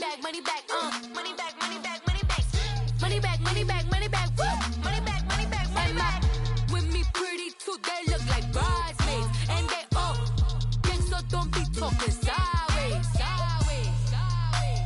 back, money back, money back, money back, money back, money back, money back, money back, money back, money back, money back. With me pretty too, they look like bridesmaids, and they all gang, so don't be talking sideways, sideways, sideways.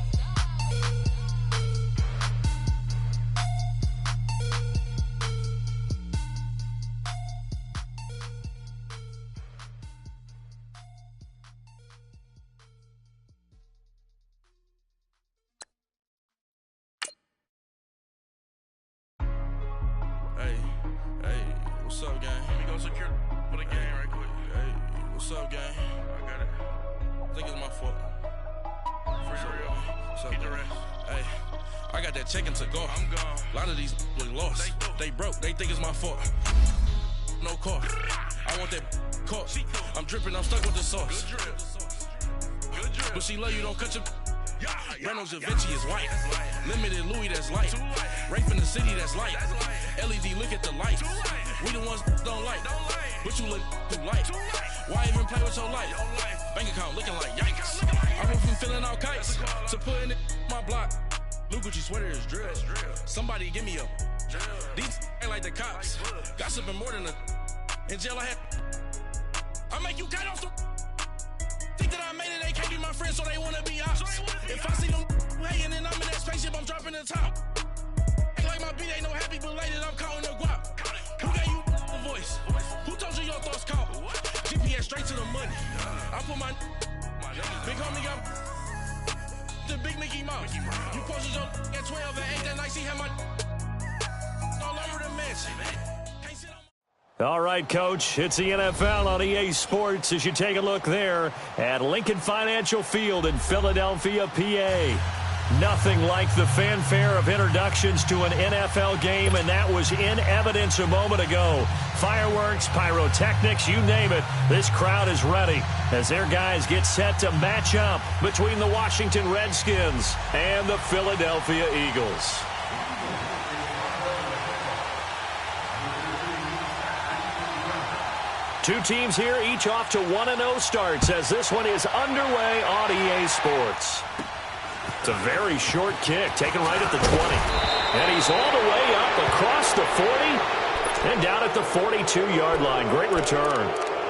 What's up, gang? Let me go secure for the game right quick. Hey, what's up, gang? I got it. I think it's my fault. For real. Get the rest. Hey, I got that chicken to go. I'm gone. A lot of these look lost. They broke. They think it's my fault. No car. I want that caught. I'm dripping. I'm stuck with the sauce. Good drip. Good drip. But she love you. Don't cut your. Reynolds Da Vinci is white. Limited Louis, that's light. Rape in the city, that's light. LED, look at the lights. We the ones don't like. But you look too light. Why even play with your life? Bank account looking like yikes. I went from filling out kites to putting it my block. Blue Gucci sweater is drill. Somebody give me a. These ain't like the cops. Gossiping more than a. In jail I had. I make you cut off the. Think that I made it, they can't be my friends, so they wanna be ops. If I see them hating and I'm in that spaceship, I'm dropping the top. Ain't like my beat ain't no happy belated, I'm counting the guap. Who gave you a voice? Who told you your thoughts count? GPS straight to the money. I put my big homie got the big Mickey Mouse. You posted your at 12 and 8 that night, she had my all over the mansion. All right, Coach, it's the NFL on EA Sports as you take a look there at Lincoln Financial Field in Philadelphia, PA. Nothing like the fanfare of introductions to an NFL game, and that was in evidence a moment ago. Fireworks, pyrotechnics, you name it, this crowd is ready as their guys get set to match up between the Washington Redskins and the Philadelphia Eagles. Two teams here, each off to 1-0 starts as this one is underway on EA Sports. It's a very short kick, taken right at the 20. And he's all the way up across the 40 and down at the 42-yard line. Great return.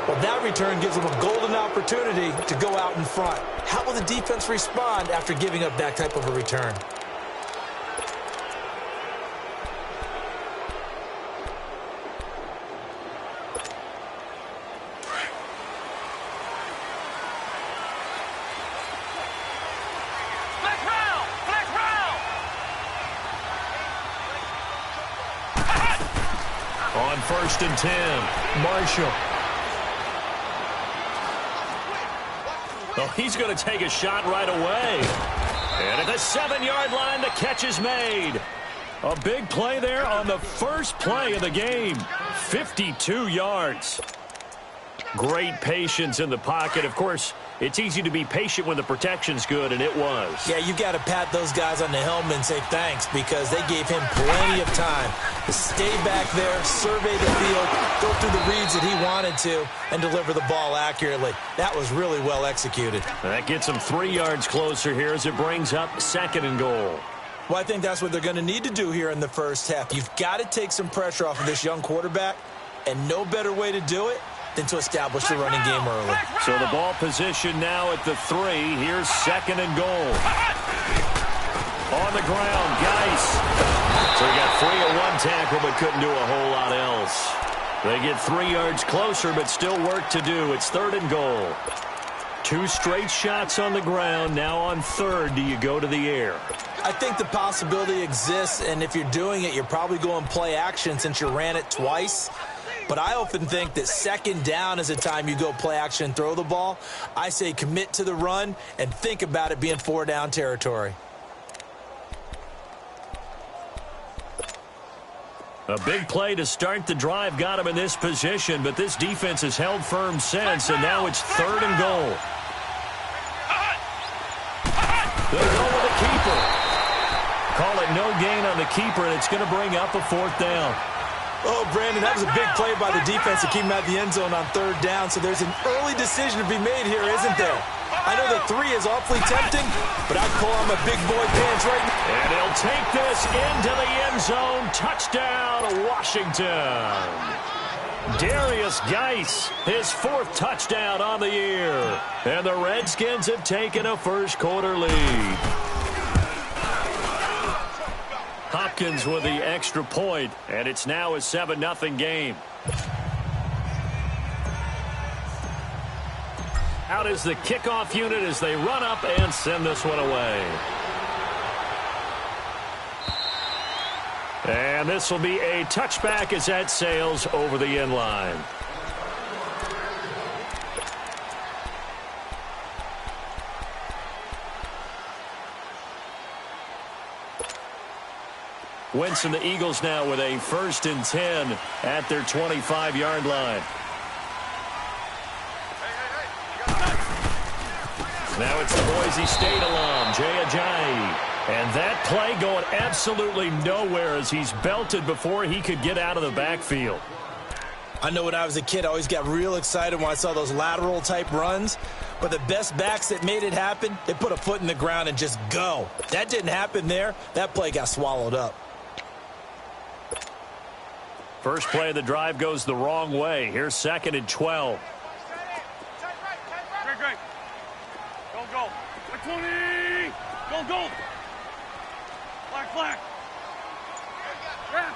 Well, that return gives them a golden opportunity to go out in front. How will the defense respond after giving up that type of a return? On 1st and 10, Marshall. Oh, he's going to take a shot right away. And at the 7-yard line, the catch is made. A big play there on the first play of the game. 52 yards. Great patience in the pocket. Of course, it's easy to be patient when the protection's good, and it was. Yeah, you got to pat those guys on the helmet and say thanks because they gave him plenty of time to stay back there, survey the field, go through the reads that he wanted to, and deliver the ball accurately. That was really well executed. That gets him 3 yards closer here as it brings up 2nd and goal. Well, I think that's what they're going to need to do here in the first half. You've got to take some pressure off of this young quarterback, and no better way to do it than to establish the running game early. So the ball position now at the 3. Here's 2nd and goal. On the ground, Geis. So he got free of one tackle but couldn't do a whole lot else. They get 3 yards closer but still work to do. It's 3rd and goal. 2 straight shots on the ground. Now on 3rd, do you go to the air? I think the possibility exists, and if you're doing it, you're probably going play action since you ran it twice. But I often think that 2nd down is the time you go play action and throw the ball. I say commit to the run and think about it being 4-down territory. A big play to start the drive got him in this position, but this defense has held firm since, and now it's 3rd and goal. They go with the keeper. Call it no gain on the keeper, and it's going to bring up a 4th down. Oh, Brandon, that was a big play by the defense to keep him at the end zone on 3rd down, so there's an early decision to be made here, isn't there? I know that 3 is awfully tempting, but I'd pull on my big boy pants right now. And he'll take this into the end zone. Touchdown, Washington. Darius Geis, his 4th touchdown on the year. And the Redskins have taken a first-quarter lead. Hopkins with the extra point, and it's now a 7-0 game. Out is the kickoff unit as they run up and send this one away. And this will be a touchback as that sails over the end line. Wentz and the Eagles now with a 1st and 10 at their 25-yard line. Now it's the Boise State alum, Jay Ajayi. And that play going absolutely nowhere as he's belted before he could get out of the backfield. I know when I was a kid, I always got real excited when I saw those lateral-type runs. But the best backs that made it happen, they put a foot in the ground and just go. That didn't happen there. That play got swallowed up. First play of the drive goes the wrong way. Here's 2nd and 12. Great. Go. 20. Go. Flag. Wrap.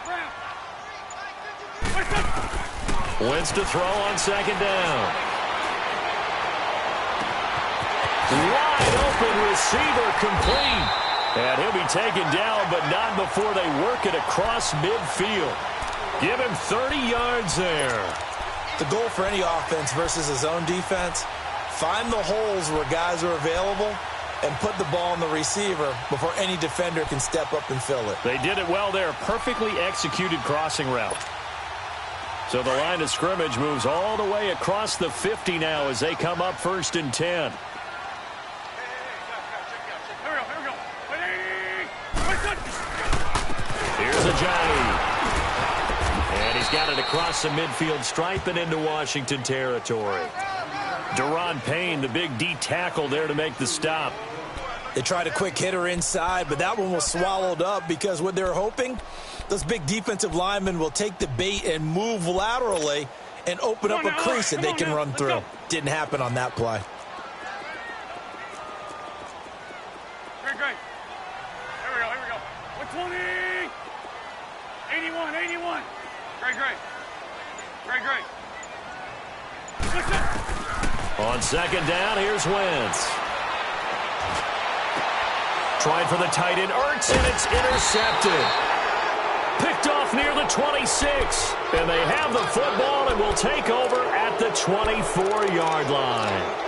Wentz to throw on 2nd down. Wide open receiver complete. And he'll be taken down, but not before they work it across midfield. Give him 30 yards there. The goal for any offense versus his own defense, find the holes where guys are available and put the ball on the receiver before any defender can step up and fill it. They did it well there. Perfectly executed crossing route. So the line of scrimmage moves all the way across the 50 now as they come up 1st and 10. Here's Ajayi. And he's got it across the midfield stripe and into Washington territory. Deron Payne, the big D tackle there to make the stop. They tried a quick hitter inside, but that one was swallowed up because what they're hoping, those big defensive linemen will take the bait and move laterally and open up a crease that they can run through. Didn't happen on that play. Great. Here we go. 120. 81. Great. On 2nd down, here's Wentz. Trying for the tight end, Ertz, and it's intercepted. Picked off near the 26. And they have the football and will take over at the 24-yard line.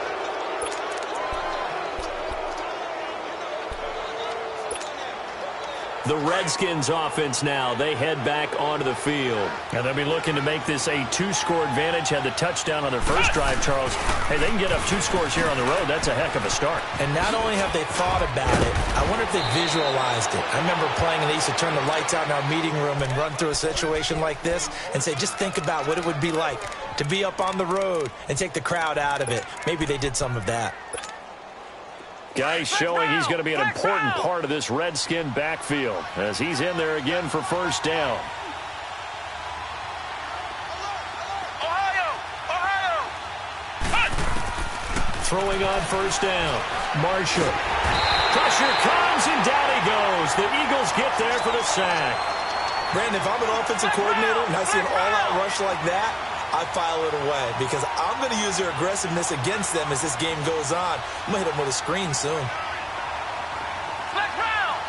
The Redskins offense now, they head back onto the field. And they'll be looking to make this a 2-score advantage. Had the touchdown on their first drive, Charles. Hey, they can get up 2 scores here on the road. That's a heck of a start. And not only have they thought about it, I wonder if they visualized it. I remember playing and they used to turn the lights out in our meeting room and run through a situation like this and say, just think about what it would be like to be up on the road and take the crowd out of it. Maybe they did some of that. Guys showing he's going to be an important part of this Redskin backfield as he's in there again for 1st down. Ohio! Throwing on 1st down. Marshall. Pressure comes and down he goes. The Eagles get there for the sack. Brandon, if I'm an offensive coordinator and I see an all-out rush like that, I file it away because I'm going to use their aggressiveness against them as this game goes on. I'm going to hit them with a screen soon. Flex round!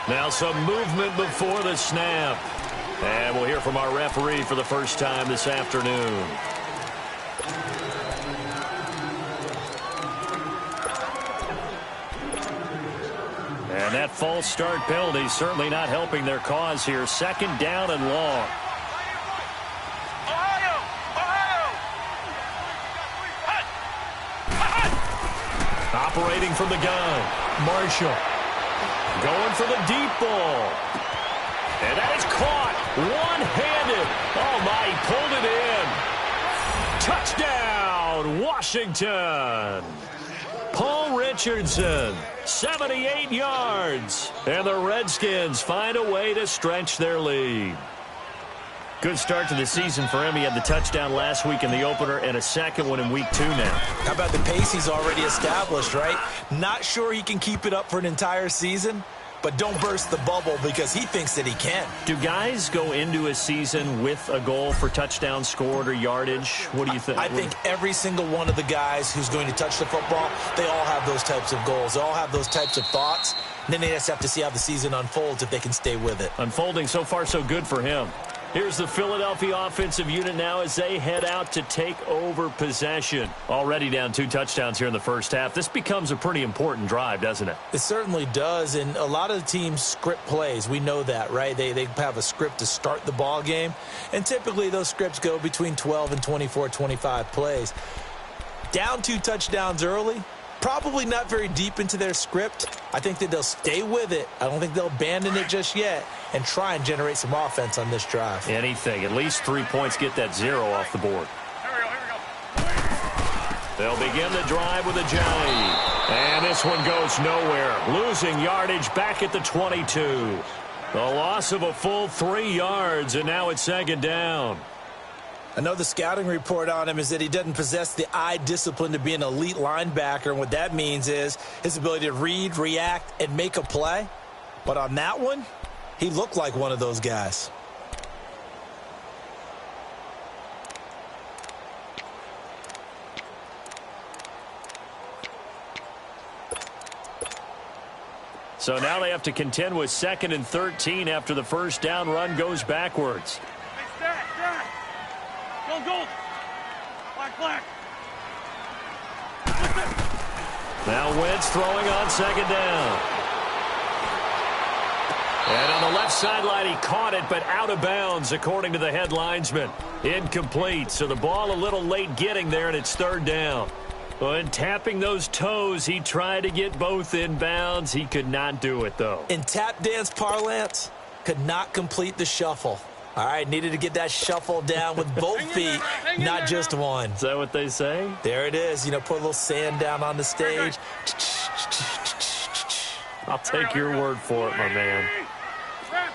Now some movement before the snap. And we'll hear from our referee for the first time this afternoon. And that false start penalty certainly not helping their cause here. 2nd down and long. Ohio! Operating from the gun. Marshall. Going for the deep ball. And that is caught. One-handed. Oh, my, he pulled it in. Touchdown, Washington. Paul Richardson, 78 yards. And the Redskins find a way to stretch their lead. Good start to the season for him. He had the touchdown last week in the opener and a second one in week 2 now. How about the pace he's already established, right? Not sure he can keep it up for an entire season, but don't burst the bubble because he thinks that he can. Do guys go into a season with a goal for touchdowns scored or yardage? What do you think? I think every single one of the guys who's going to touch the football, they all have those types of goals. They all have those types of thoughts. And then they just have to see how the season unfolds if they can stay with it. Unfolding so far so good for him. Here's the Philadelphia offensive unit now as they head out to take over possession. Already down 2 touchdowns here in the first half. This becomes a pretty important drive, doesn't it? It certainly does, and a lot of the teams script plays. We know that, right? They have a script to start the ball game, and typically those scripts go between 12 and 24, 25 plays. Down 2 touchdowns early, probably not very deep into their script. I think that they'll stay with it. I don't think they'll abandon it just yet and try and generate some offense on this drive. Anything. At least 3 points, get that 0 off the board. Here we go. They'll begin the drive with a J. And this one goes nowhere. Losing yardage back at the 22. The loss of a full 3 yards, and now it's second down. I know the scouting report on him is that he doesn't possess the eye discipline to be an elite linebacker, and what that means is his ability to read, react, and make a play. But on that one, he looked like one of those guys. So now they have to contend with 2nd and 13 after the first down run goes backwards. Hey, stat. Gold. Black. Now Wentz throwing on 2nd down. And on the left sideline, he caught it, but out of bounds, according to the head linesman. Incomplete, so the ball a little late getting there, and it's 3rd down. And tapping those toes, he tried to get both in bounds. He could not do it, though. In tap dance parlance, could not complete the shuffle. All right, needed to get that shuffle down with both feet, not just one. Is that what they say? There it is. You know, put a little sand down on the stage. I'll take your word for it, my man. Wrap.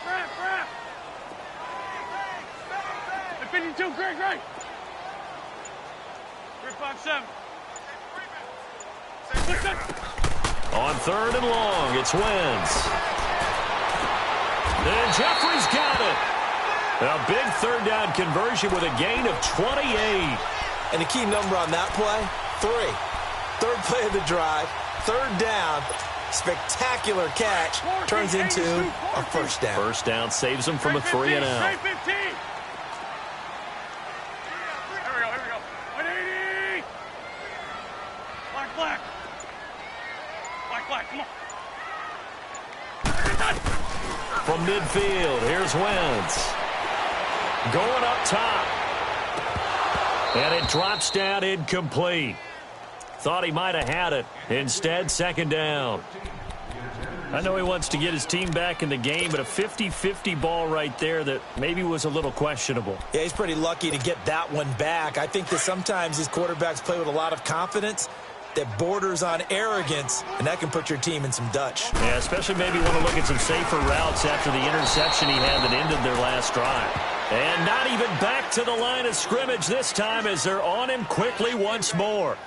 52, great. 357. On 3rd and long, it's Wentz. And Jeffrey's got it. A big 3rd down conversion with a gain of 28. And the key number on that play, 3. 3rd play of the drive, 3rd down, spectacular catch, turns into a first down. First down saves them from a 3 and out. 15. Here we go. 180. Black. Come on. From midfield, here's Wentz. Going up top. And it drops down incomplete. Thought he might have had it. Instead, 2nd down. I know he wants to get his team back in the game, but a 50-50 ball right there that maybe was a little questionable. Yeah, he's pretty lucky to get that one back. I think that sometimes these quarterbacks play with a lot of confidence that borders on arrogance, and that can put your team in some Dutch. Yeah, especially maybe want to look at some safer routes after the interception he had that ended their last drive. And not even back to the line of scrimmage this time as they're on him quickly once more.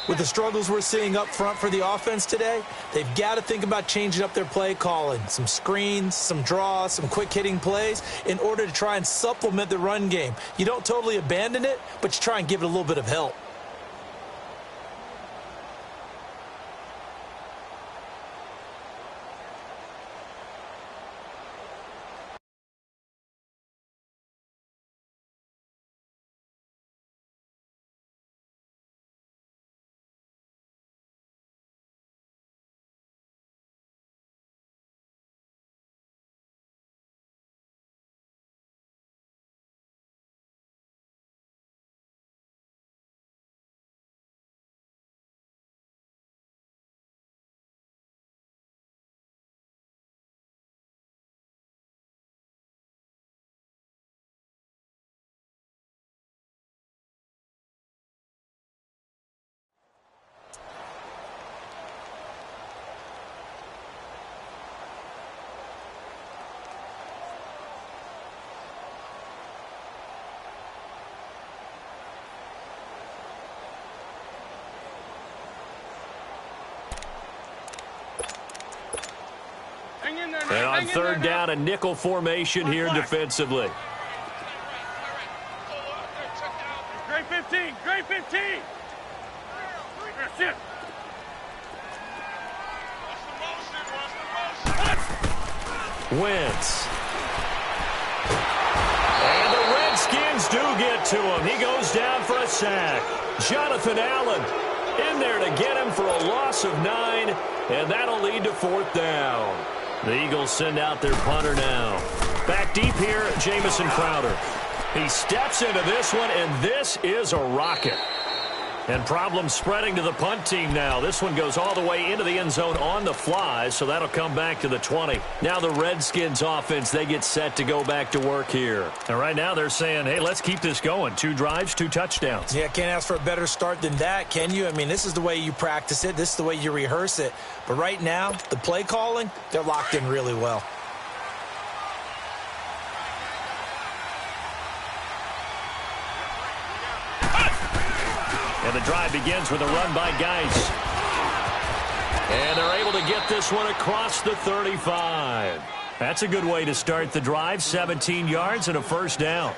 With the struggles we're seeing up front for the offense today, they've got to think about changing up their play calling. Some screens, some draws, some quick-hitting plays in order to try and supplement the run game. You don't totally abandon it, but you try and give it a little bit of help. On third down, a nickel formation here defensively. Great 15. Great 15. That's it. Wentz. And the Redskins do get to him. He goes down for a sack. Jonathan Allen in there to get him for a loss of 9, and that'll lead to fourth down. The Eagles send out their punter now. Back deep here, Jamison Crowder. He steps into this one, and this is a rocket. And problems spreading to the punt team now. This one goes all the way into the end zone on the fly, so that'll come back to the 20. Now the Redskins offense, they get set to go back to work here. And right now they're saying, hey, let's keep this going. 2 drives, 2 touchdowns. Yeah, can't ask for a better start than that, can you? I mean, this is the way you practice it. This is the way you rehearse it. But right now, the play calling, they're locked in really well. And the drive begins with a run by Geis. And they're able to get this one across the 35. That's a good way to start the drive. 17 yards and a first down.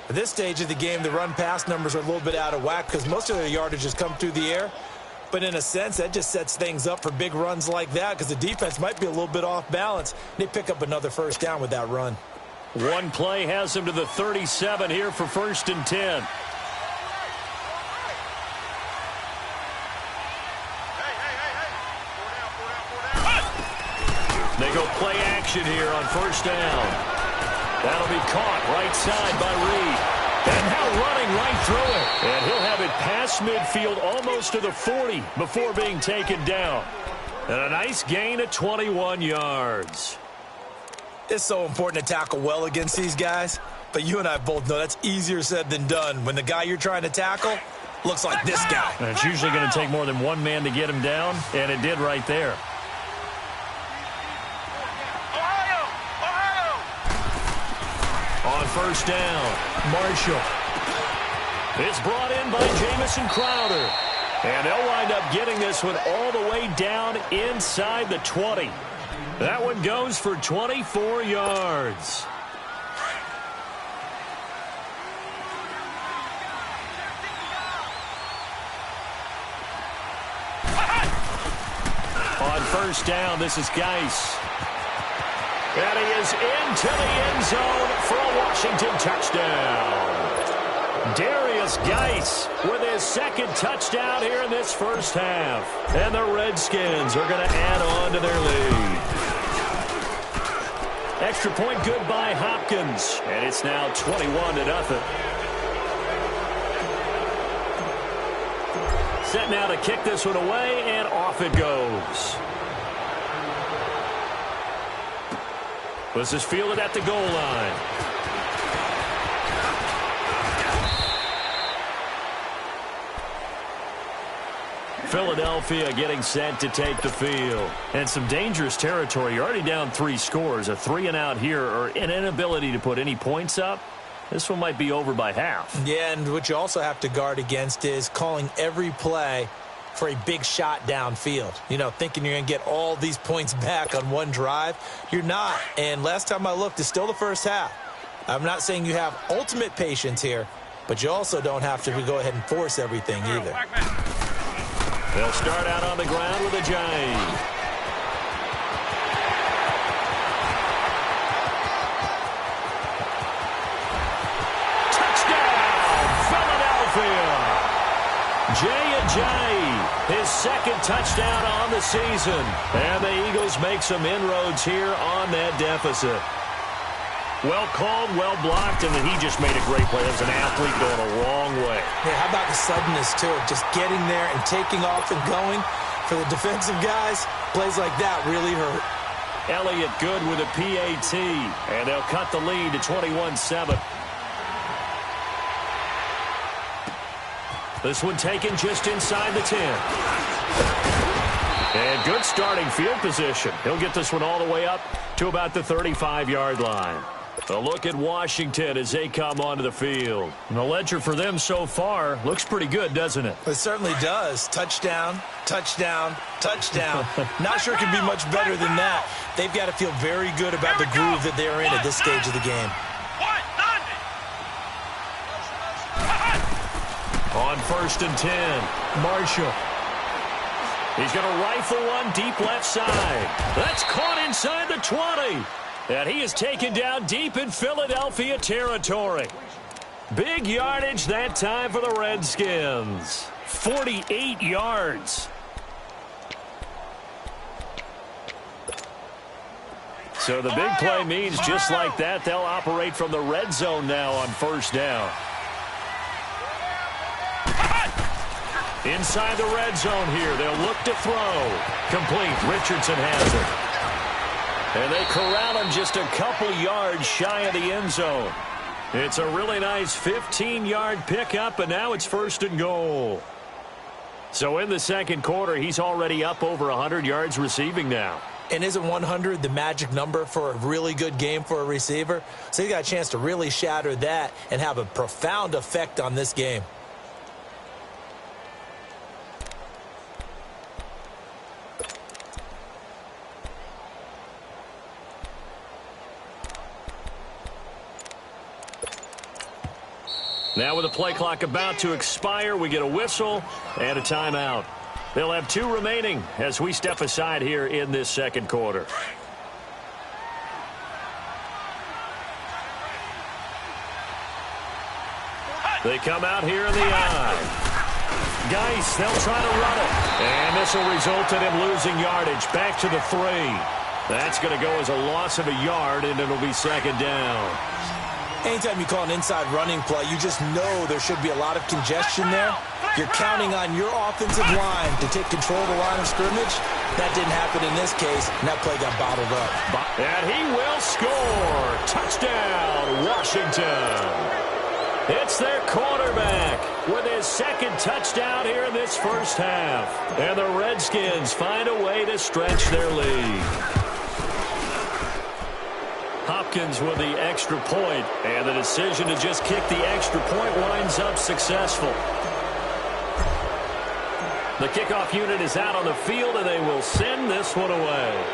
At this stage of the game, the run-pass numbers are a little bit out of whack because most of their yardage has come through the air. But in a sense, that just sets things up for big runs like that because the defense might be a little bit off balance. They pick up another first down with that run. One play has them to the 37 here for 1st and 10. They go play action here on first down. That'll be caught right side by Reed. And now running right through it. And he'll have it past midfield almost to the 40 before being taken down. And a nice gain of 21 yards. It's so important to tackle well against these guys. But you and I both know that's easier said than done when the guy you're trying to tackle looks like this guy. And it's usually going to take more than one man to get him down, and it did right there. On first down, Marshall. It's brought in by Jamison Crowder. And they'll wind up getting this one all the way down inside the 20. That one goes for 24 yards. On first down, this is Geis. And he is into the end zone for a Washington touchdown. Darius Geis with his second touchdown here in this first half. And the Redskins are going to add on to their lead. Extra point good by Hopkins. And it's now 21-0. Set now to kick this one away, and off it goes. This is fielded at the goal line. Philadelphia getting set to take the field. And some dangerous territory. You're already down 3 scores. A 3-and-out here, or an inability to put any points up. This one might be over by half. Yeah, and what you also have to guard against is calling every play for a big shot downfield. You know, thinking you're going to get all these points back on one drive. You're not. And last time I looked, it's still the first half. I'm not saying you have ultimate patience here, but you also don't have to go ahead and force everything either. They'll start out on the ground with a Giant. Jay, his second touchdown on the season. And the Eagles make some inroads here on that deficit. Well called, well blocked, and he just made a great play. As an athlete going a long way. Yeah, how about the suddenness, too? Just getting there and taking off and going. For the defensive guys, plays like that really hurt. Elliott good with a PAT, and they'll cut the lead to 21-7. This one taken just inside the 10. And good starting field position. He'll get this one all the way up to about the 35-yard line. A look at Washington as they come onto the field. And the ledger for them so far looks pretty good, doesn't it? It certainly does. Touchdown, touchdown, touchdown. Not sure it can be much better than that. They've got to feel very good about the groove that they're in at this stage of the game. On 1st and 10, Marshall. He's going to rifle one deep left side. That's caught inside the 20. And he is taken down deep in Philadelphia territory. Big yardage that time for the Redskins. 48 yards. So the big play means just like that, they'll operate from the red zone now on 1st down. Inside the red zone here, they'll look to throw. Complete. Richardson has it. And they corral him just a couple yards shy of the end zone. It's a really nice 15-yard pickup, and now it's 1st and goal. So in the second quarter, he's already up over 100 yards receiving now. And isn't 100 the magic number for a really good game for a receiver? So he got a chance to really shatter that and have a profound effect on this game. Now with the play clock about to expire, we get a whistle and a timeout. They'll have 2 remaining as we step aside here in this second quarter. They come out here in the eye. Geis, they'll try to run it. And this will result in him losing yardage. Back to the 3. That's going to go as a loss of a yard, and it'll be 2nd down. Anytime you call an inside running play, you just know there should be a lot of congestion there. You're counting on your offensive line to take control of the line of scrimmage. That didn't happen in this case, and that play got bottled up. And he will score. Touchdown, Washington. It's their quarterback with his 2nd touchdown here in this first half. And the Redskins find a way to stretch their lead. Hopkins with the extra point, and the decision to just kick the extra point winds up successful. The kickoff unit is out on the field, and they will send this one away.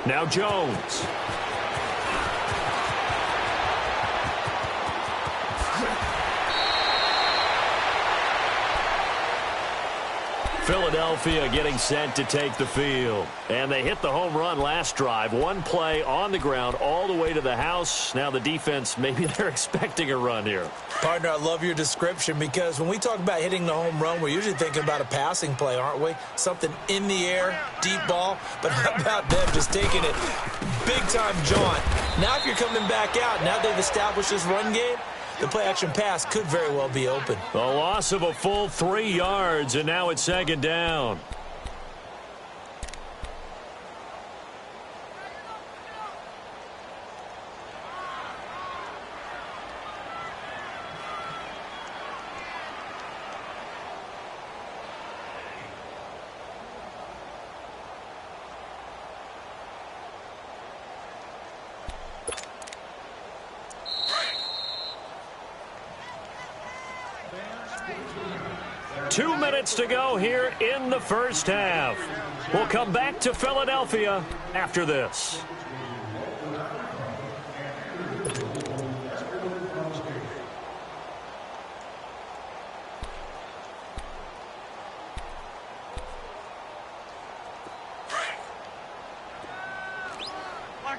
Now Jones. Philadelphia getting set to take the field. And they hit the home run last drive. 1 play on the ground all the way to the house. Now the defense, maybe they're expecting a run here. Partner, I love your description because when we talk about hitting the home run, we're usually thinking about a passing play, aren't we? Something in the air, deep ball. But how about them just taking it big-time jaunt? Now if you're coming back out, now they've established this run game, the play-action pass could very well be open. A loss of a full 3 yards, and now it's 2nd down. Two minutes to go here in the first half. We'll come back to Philadelphia after this.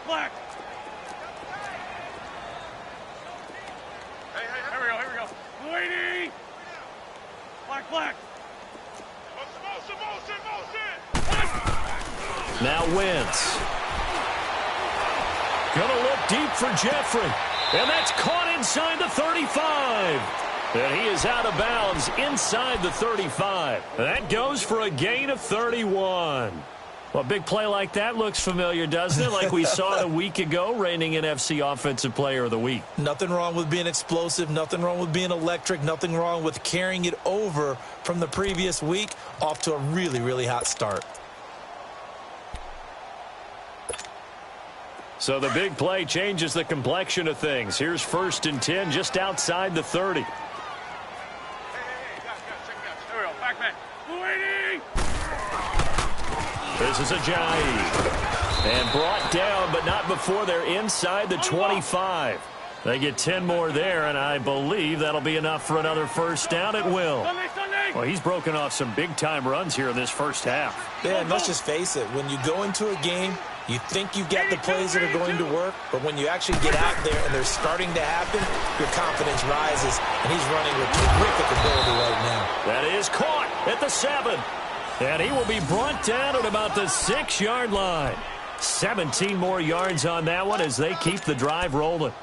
Black. Hey, here we go. Lady! Black. Now Wentz. Gonna look deep for Jeffrey. And that's caught inside the 35. And he is out of bounds inside the 35. That goes for a gain of 31. Well, a big play like that looks familiar, doesn't it? Like we saw it a week ago, reigning NFC Offensive Player of the Week. Nothing wrong with being explosive. Nothing wrong with being electric. Nothing wrong with carrying it over from the previous week off to a really, really hot start. So the big play changes the complexion of things. Here's 1st and 10 just outside the 30. Hey, guys, check it out. There we go. Back. Waiting! This is Ajayi. And brought down, but not before they're inside the 25. They get 10 more there, and I believe that'll be enough for another first down. It will. Sunday. Well, he's broken off some big-time runs here in this first half. Yeah, and let's just face it. When you go into a game, you think you've got the plays that are going to work, but when you actually get out there and they're starting to happen, your confidence rises, and he's running with terrific ability right now. That is caught at the 7. And he will be brought down at about the 6-yard line. 17 more yards on that one as they keep the drive rolling.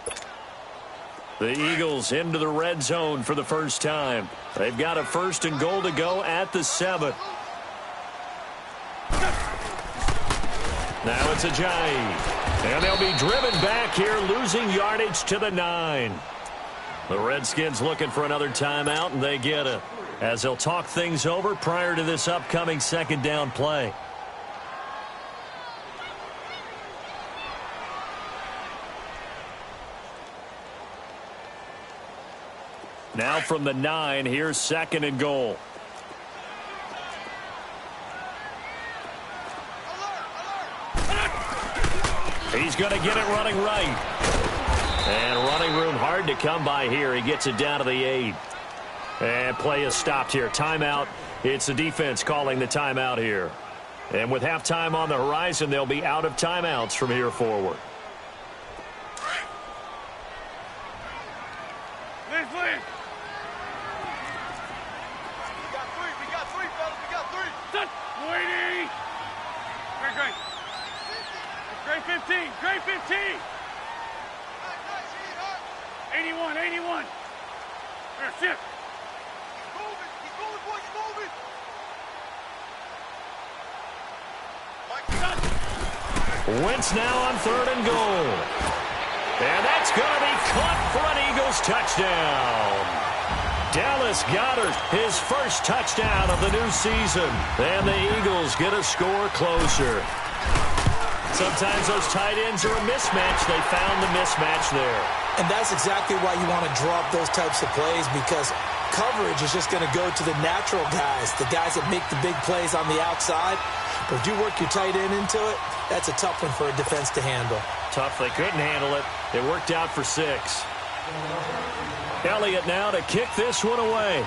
The Eagles into the red zone for the first time. They've got a 1st and goal to go at the 7. Now it's Ajayi. And they'll be driven back here, losing yardage to the 9. The Redskins looking for another timeout, and they get it, as they'll talk things over prior to this upcoming 2nd down play. Now from the 9, here's 2nd and goal. He's going to get it running right. And running room hard to come by here. He gets it down to the 8. And play is stopped here. Timeout. It's the defense calling the timeout here. And with halftime on the horizon, they'll be out of timeouts from here forward. Liz. We got three, fellas. We got three. Set. Waiting. Great. Great 15. Great 15. 81. Here, shift. He's moving, boys. He's moving. Wentz now on 3rd and goal. And that's going to be caught for an Eagles touchdown. Dallas Goedert, his first touchdown of the new season. And the Eagles get a score closer. Sometimes those tight ends are a mismatch. They found the mismatch there. And that's exactly why you want to draw up those types of plays, because coverage is just going to go to the natural guys, the guys that make the big plays on the outside. But if you work your tight end into it, that's a tough one for a defense to handle. Tough. They couldn't handle it. It worked out for 6. Elliott now to kick this one away.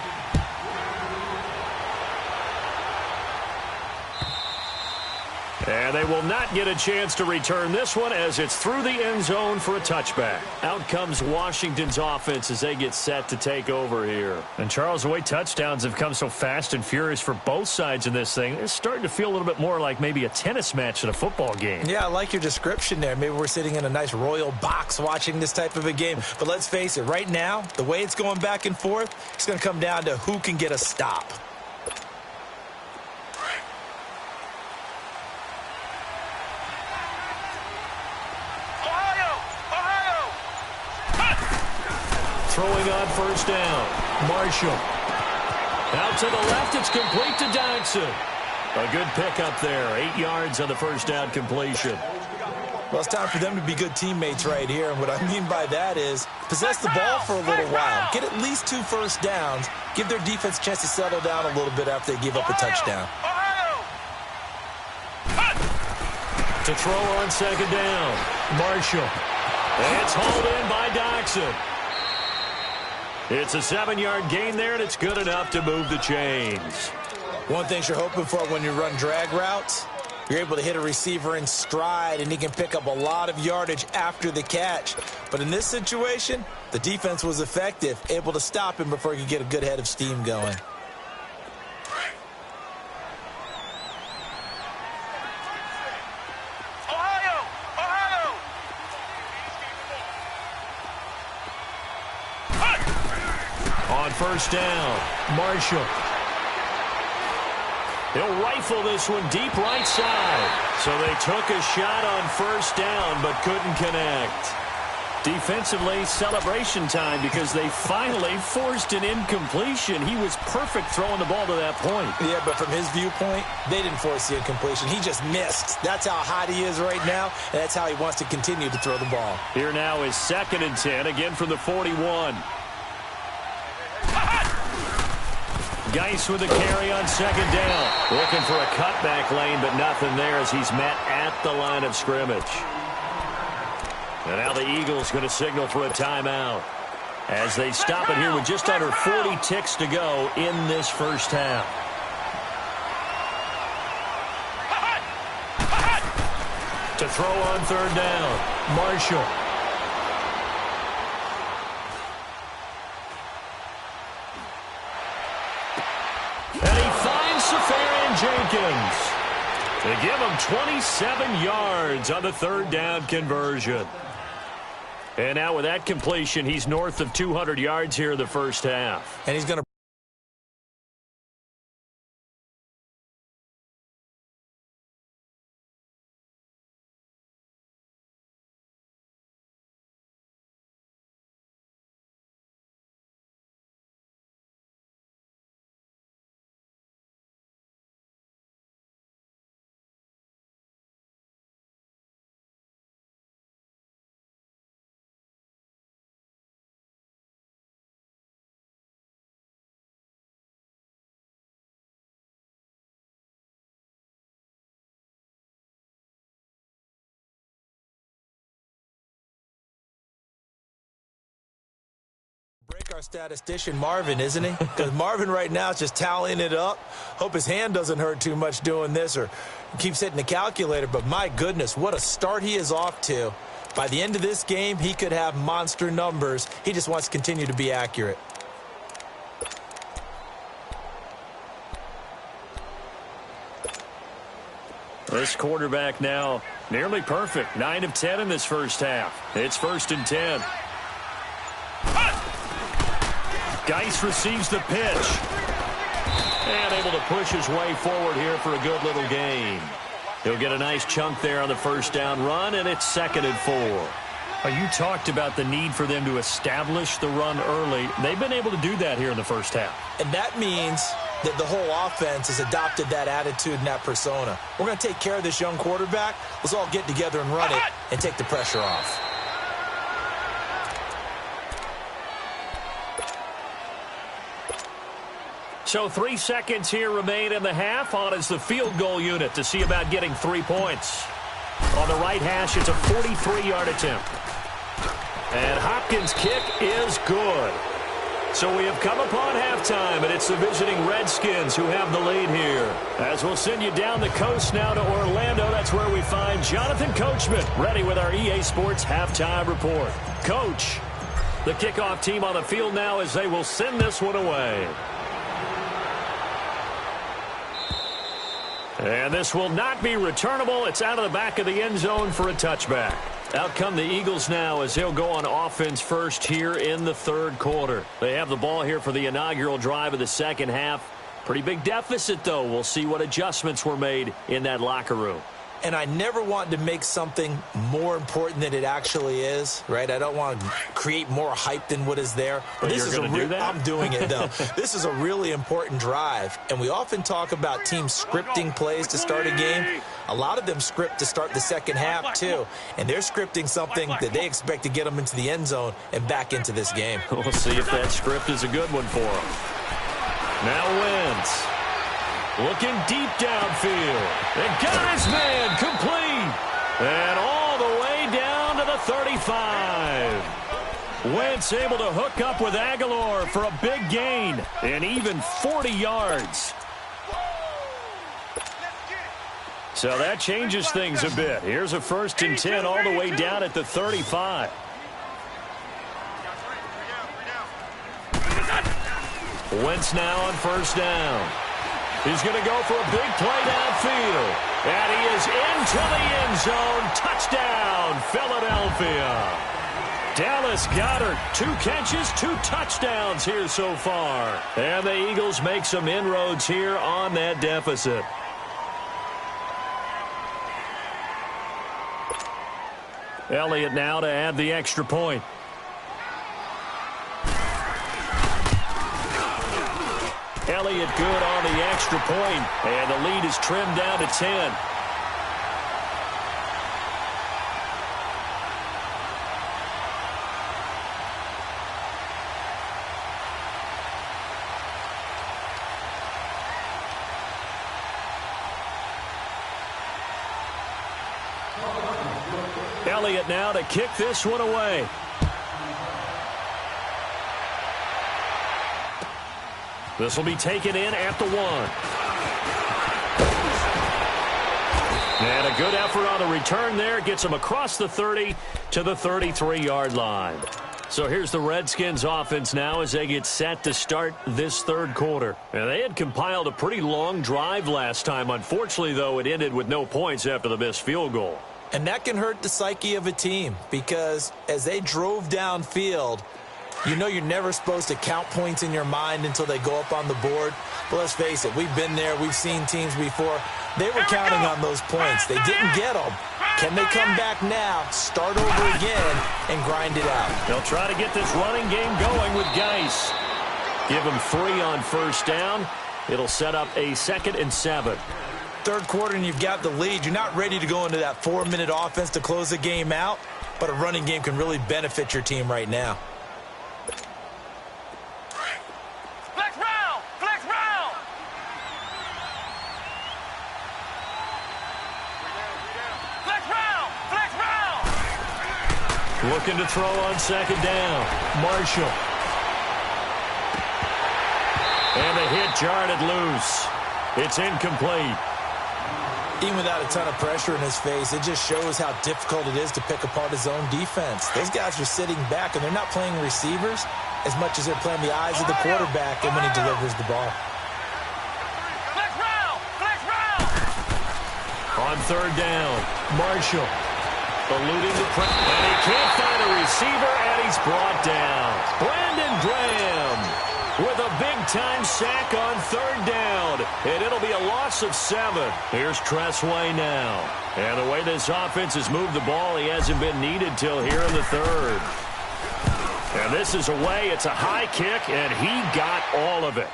And they will not get a chance to return this one as it's through the end zone for a touchback. Out comes Washington's offense as they get set to take over here. And Charles, the way touchdowns have come so fast and furious for both sides in this thing, it's starting to feel a little bit more like maybe a tennis match than a football game. Yeah, I like your description there. Maybe we're sitting in a nice royal box watching this type of a game. But let's face it, right now, the way it's going back and forth, it's going to come down to who can get a stop. Throwing on 1st down. Marshall. Out to the left. It's complete to Dodson. A good pickup there. 8 yards on the 1st down completion. Well, it's time for them to be good teammates right here. And what I mean by that is possess the ball for a little while. Get at least 2 first downs. Give their defense a chance to settle down a little bit after they give up a touchdown. To throw on 2nd down. Marshall. It's hauled in by Dodson. It's a 7-yard gain there, and it's good enough to move the chains. One thing you're hoping for when you run drag routes, you're able to hit a receiver in stride, and he can pick up a lot of yardage after the catch. But in this situation, the defense was effective, able to stop him before he could get a good head of steam going. On 1st down, Marshall. He'll rifle this one deep right side. So they took a shot on 1st down but couldn't connect. Defensively, celebration time because they finally forced an incompletion. He was perfect throwing the ball to that point. Yeah, but from his viewpoint, they didn't force the incompletion. He just missed. That's how hot he is right now, and that's how he wants to continue to throw the ball. Here now is 2nd and 10, again from the 41. Geis with a carry on 2nd down. Looking for a cutback lane, but nothing there as he's met at the line of scrimmage. And now the Eagles going to signal for a timeout as they stop it here with just under 40 ticks to go in this first half. To throw on 3rd down, Marshall. And he finds Safarian-Jenkins. They give him 27 yards on the 3rd down conversion. And now with that completion, he's north of 200 yards here in the first half. And he's going to break our statistician Marvin, isn't he? Because Marvin right now is just tallying it up. Hope his hand doesn't hurt too much doing this or keeps hitting the calculator. But my goodness, what a start he is off to. By the end of this game, he could have monster numbers. He just wants to continue to be accurate. This quarterback now nearly perfect. 9 of 10 in this first half. It's 1st and 10. Geis receives the pitch. And able to push his way forward here for a good little gain. He'll get a nice chunk there on the 1st down run, and it's 2nd and 4. You talked about the need for them to establish the run early. They've been able to do that here in the first half. And that means that the whole offense has adopted that attitude and that persona. We're going to take care of this young quarterback. Let's all get together and run it and take the pressure off. So 3 seconds here remain in the half. On is the field goal unit to see about getting 3 points. On the right hash, it's a 43-yard attempt. And Hopkins' kick is good. So we have come upon halftime, and it's the visiting Redskins who have the lead here. As we'll send you down the coast now to Orlando, that's where we find Jonathan Coachman ready with our EA Sports halftime report. Coach, the kickoff team on the field now as they will send this one away. And this will not be returnable. It's out of the back of the end zone for a touchback. Out come the Eagles now as they'll go on offense first here in the 3rd quarter. They have the ball here for the inaugural drive of the 2nd half. Pretty big deficit, though. We'll see what adjustments were made in that locker room. And I never want to make something more important than it actually is, right? I don't want to create more hype than what is there. But this is going to do that? I'm doing it, though. This is a really important drive. And we often talk about teams scripting plays to start a game. A lot of them script to start the 2nd half, too. And they're scripting something that they expect to get them into the end zone and back into this game. We'll see if that script is a good one for them. Now Wentz. Looking deep downfield. And got his man complete. And all the way down to the 35. Wentz able to hook up with Aguilar for a big gain. And even 40 yards. So that changes things a bit. Here's a 1st and 10 all the way down at the 35. Wentz now on 1st down. He's going to go for a big play downfield. And he is into the end zone. Touchdown, Philadelphia. Dallas Goedert, 2 catches, 2 touchdowns here so far. And the Eagles make some inroads here on that deficit. Elliott now to add the extra point. Elliott good on the extra point, and the lead is trimmed down to 10. Elliott now to kick this one away. This will be taken in at the 1. And a good effort on the return there. Gets him across the 30 to the 33-yard line. So here's the Redskins offense now as they get set to start this third quarter. And they had compiled a pretty long drive last time. Unfortunately, though, it ended with no points after the missed field goal. And that can hurt the psyche of a team because as they drove downfield, you know you're never supposed to count points in your mind until they go up on the board. But let's face it, we've been there. We've seen teams before. They were counting on those points. They didn't get them. Can they come back now, start over again, and grind it out? They'll try to get this running game going with Geis. Give him 3 on first down. It'll set up a 2nd and 7. Third quarter and you've got the lead. You're not ready to go into that 4-minute offense to close the game out, but a running game can really benefit your team right now. Looking to throw on second down. Marshall. And the hit jarred it loose. It's incomplete. Even without a ton of pressure in his face, it just shows how difficult it is to pick apart his own defense. Those guys are sitting back, and they're not playing receivers as much as they're playing the eyes of the quarterback and when he delivers the ball. On third down, Marshall. Eluding the pressure, and he can't find a receiver, and he's brought down. Brandon Graham with a big-time sack on third down, and it'll be a loss of 7. Here's Tressway now. And the way this offense has moved the ball, he hasn't been needed till here in the third. And this is away. It's a high kick, and he got all of it.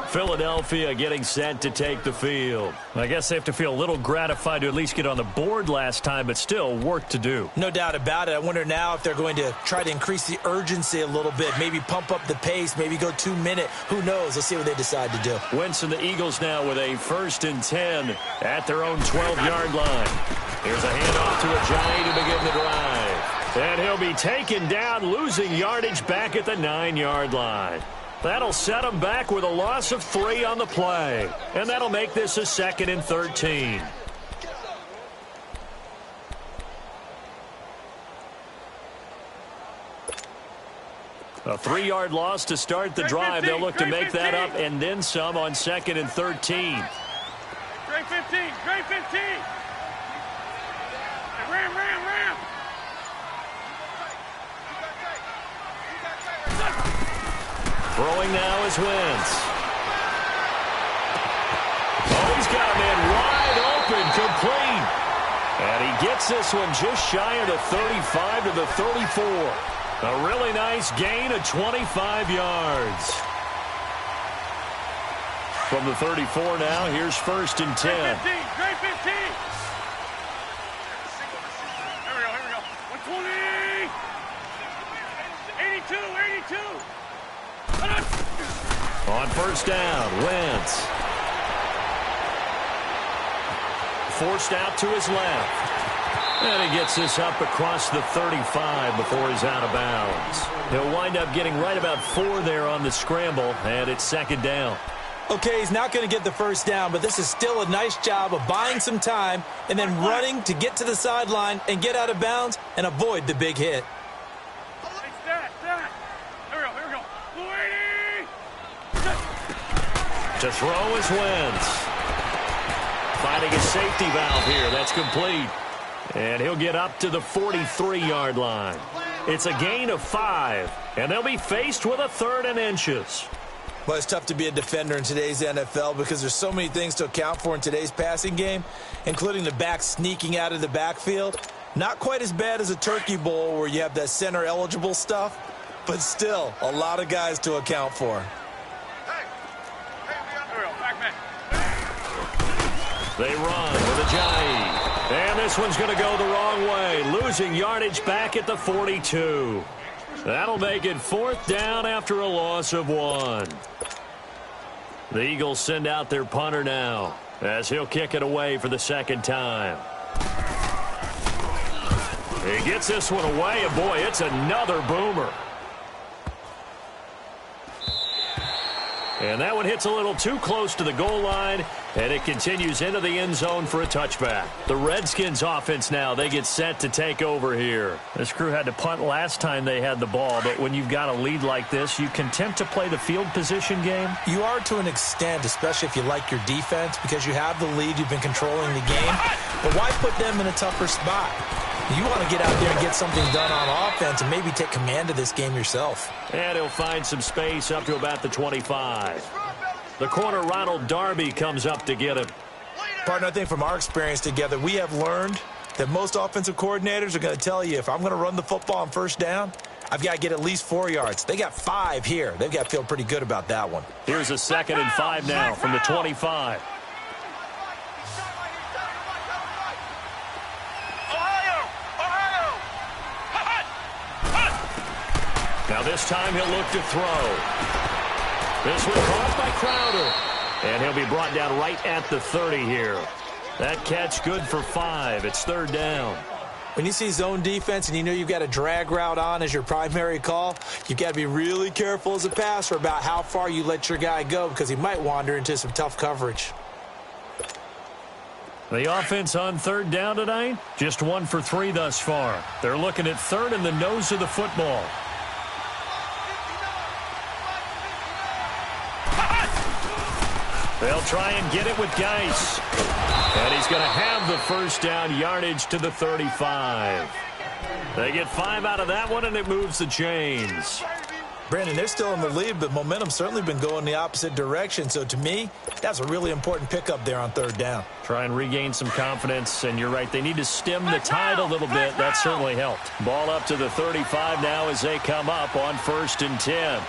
Philadelphia getting set to take the field. I guess they have to feel a little gratified to at least get on the board last time, but still work to do. No doubt about it. I wonder now if they're going to try to increase the urgency a little bit, maybe pump up the pace, maybe go 2-minute. Who knows? Let's see what they decide to do. Wentz and the Eagles now with a 1st and 10 at their own 12-yard line. Here's a handoff to Ajayi to begin the drive. And he'll be taken down, losing yardage back at the 9-yard line. That'll set them back with a loss of 3 on the play. And that'll make this a 2nd and 13. A 3-yard loss to start the drive. They'll look to make that up and then some on 2nd and 13. Great 15, great 15. Ram. Throwing now is Wentz. Oh, he's got a man wide open, complete. And he gets this one just shy of the 35 to the 34. A really nice gain of 25 yards. From the 34 now, here's 1st and 10. Great 15. Here we go. 120. 82. On first down, Wentz. Forced out to his left. And he gets this up across the 35 before he's out of bounds. He'll wind up getting right about 4 there on the scramble, and it's 2nd down. Okay, he's not going to get the first down, but this is still a nice job of buying some time and then running to get to the sideline and get out of bounds and avoid the big hit. To throw is Wentz. Finding a safety valve here. That's complete. And he'll get up to the 43-yard line. It's a gain of 5. And they'll be faced with a 3rd and inches. Well, it's tough to be a defender in today's NFL because there's so many things to account for in today's passing game, including the back sneaking out of the backfield. Not quite as bad as a turkey bowl where you have that center-eligible stuff, but still a lot of guys to account for. They run with Ajayi. And this one's going to go the wrong way, losing yardage back at the 42. That'll make it 4th down after a loss of 1. The Eagles send out their punter now as he'll kick it away for the 2nd time. He gets this one away, and boy, it's another boomer. And that one hits a little too close to the goal line, and it continues into the end zone for a touchback. The Redskins offense now, they get set to take over here. This crew had to punt last time they had the ball, but when you've got a lead like this, you content to play the field position game? You are to an extent, especially if you like your defense, because you have the lead, you've been controlling the game. But why put them in a tougher spot? You want to get out there and get something done on offense and maybe take command of this game yourself. And he'll find some space up to about the 25. The corner, Ronald Darby, comes up to get him. Partner, I think from our experience together, we have learned that most offensive coordinators are going to tell you, if I'm going to run the football on 1st down, I've got to get at least 4 yards. They got 5 here. They've got to feel pretty good about that one. Here's a 2nd and 5 now from the 25. Now this time he'll look to throw. This one caught by Crowder. And he'll be brought down right at the 30 here. That catch good for 5. It's 3rd down. When you see zone defense and you know you've got a drag route on as your primary call, you've got to be really careful as a passer about how far you let your guy go because he might wander into some tough coverage. The offense on 3rd down tonight, just 1 for 3 thus far. They're looking at 3rd in the nose of the football. They'll try and get it with Geis. And he's going to have the 1st down yardage to the 35. They get 5 out of that one, and it moves the chains. Brandon, they're still in the lead, but momentum's certainly been going the opposite direction. So to me, that's a really important pickup there on 3rd down. Try and regain some confidence, and you're right, they need to stem the tide a little bit. That certainly helped. Ball up to the 35 now as they come up on 1st and 10.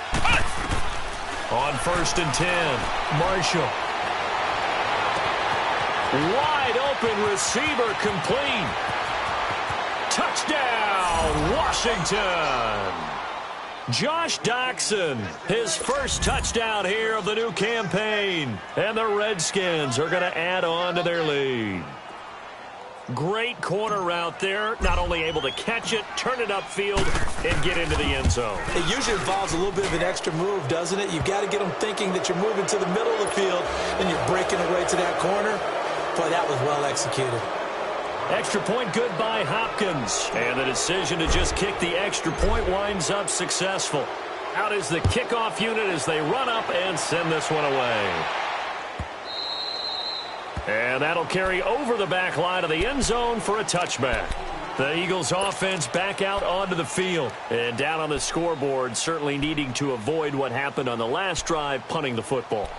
On 1st and 10, Marshall. Wide open receiver complete. Touchdown, Washington. Josh Doxson, his 1st touchdown here of the new campaign. And the Redskins are going to add on to their lead. Great corner route there. Not only able to catch it, turn it upfield, and get into the end zone. It usually involves a little bit of an extra move, doesn't it? You've got to get them thinking that you're moving to the middle of the field and you're breaking away to that corner. Boy, that was well executed. Extra point good by Hopkins. And the decision to just kick the extra point winds up successful. Out is the kickoff unit as they run up and send this one away. And that'll carry over the back line of the end zone for a touchback. The Eagles offense back out onto the field. And down on the scoreboard, certainly needing to avoid what happened on the last drive, punting the football.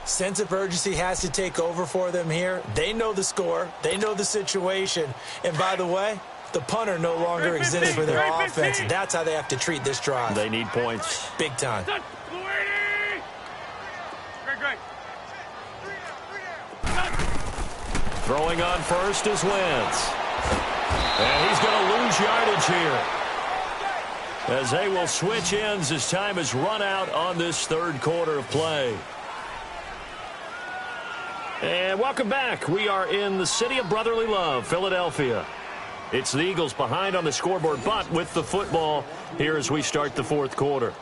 Sense of urgency has to take over for them here. They know the score. They know the situation. And by the way, the punter no longer exists for their offense. That's how they have to treat this drive. They need points. Big time. Throwing on 1st is Wentz. And he's going to lose yardage here, as they will switch ends as time has run out on this 3rd quarter of play. And welcome back. We are in the city of brotherly love, Philadelphia. It's the Eagles behind on the scoreboard, but with the football here as we start the 4th quarter.